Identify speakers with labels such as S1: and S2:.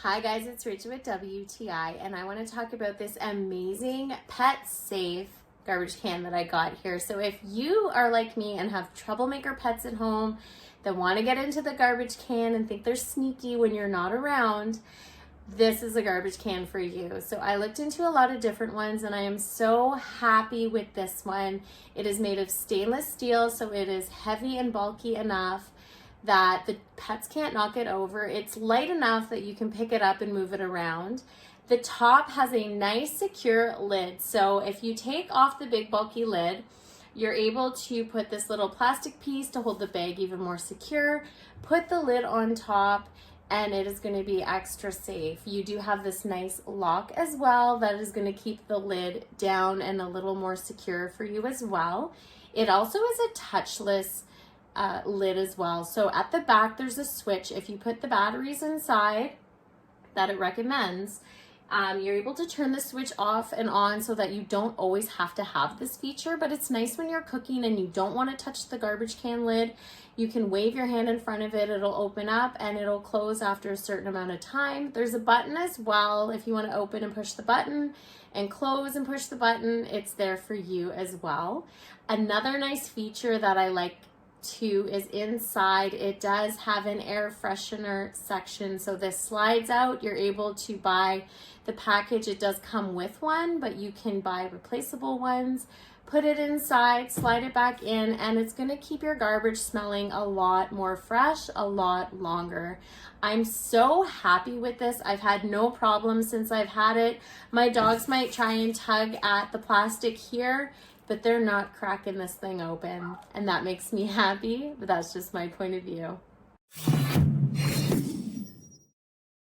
S1: Hi guys, it's Rachel with WTI, and I want to talk about this amazing pet safe garbage can that I got here. So if you are like me and have troublemaker pets at home that want to get into the garbage can and think they're sneaky when you're not around, this is a garbage can for you. So I looked into a lot of different ones and I am so happy with this one. It is made of stainless steel, so it is heavy and bulky enough that the pets can't knock it over. It's light enough that you can pick it up and move it around. The top has a nice secure lid. So if you take off the big bulky lid, you're able to put this little plastic piece to hold the bag even more secure, put the lid on top, and it is going to be extra safe. You do have this nice lock as well that is going to keep the lid down and a little more secure for you as well. It also is a touchless lid as well. So at the back there's a switch. If you put the batteries inside that it recommends, you're able to turn the switch off and on so that you don't always have to have this feature, but it's nice when you're cooking and you don't want to touch the garbage can lid. You can wave your hand in front of it, it'll open up and it'll close after a certain amount of time. There's a button as well if you want to open and push the button and close and push the button, it's there for you as well. Another nice feature that I like too is inside it does have an air freshener section, so this slides out. You're able to buy the package. It does come with one, but you can buy replaceable ones, put it inside, slide it back in, and it's going to keep your garbage smelling a lot more fresh a lot longer. I'm so happy with this. I've had no problems since I've had it. My dogs might try and tug at the plastic here, but they're not cracking this thing open, and that makes me happy, but that's just my point of view.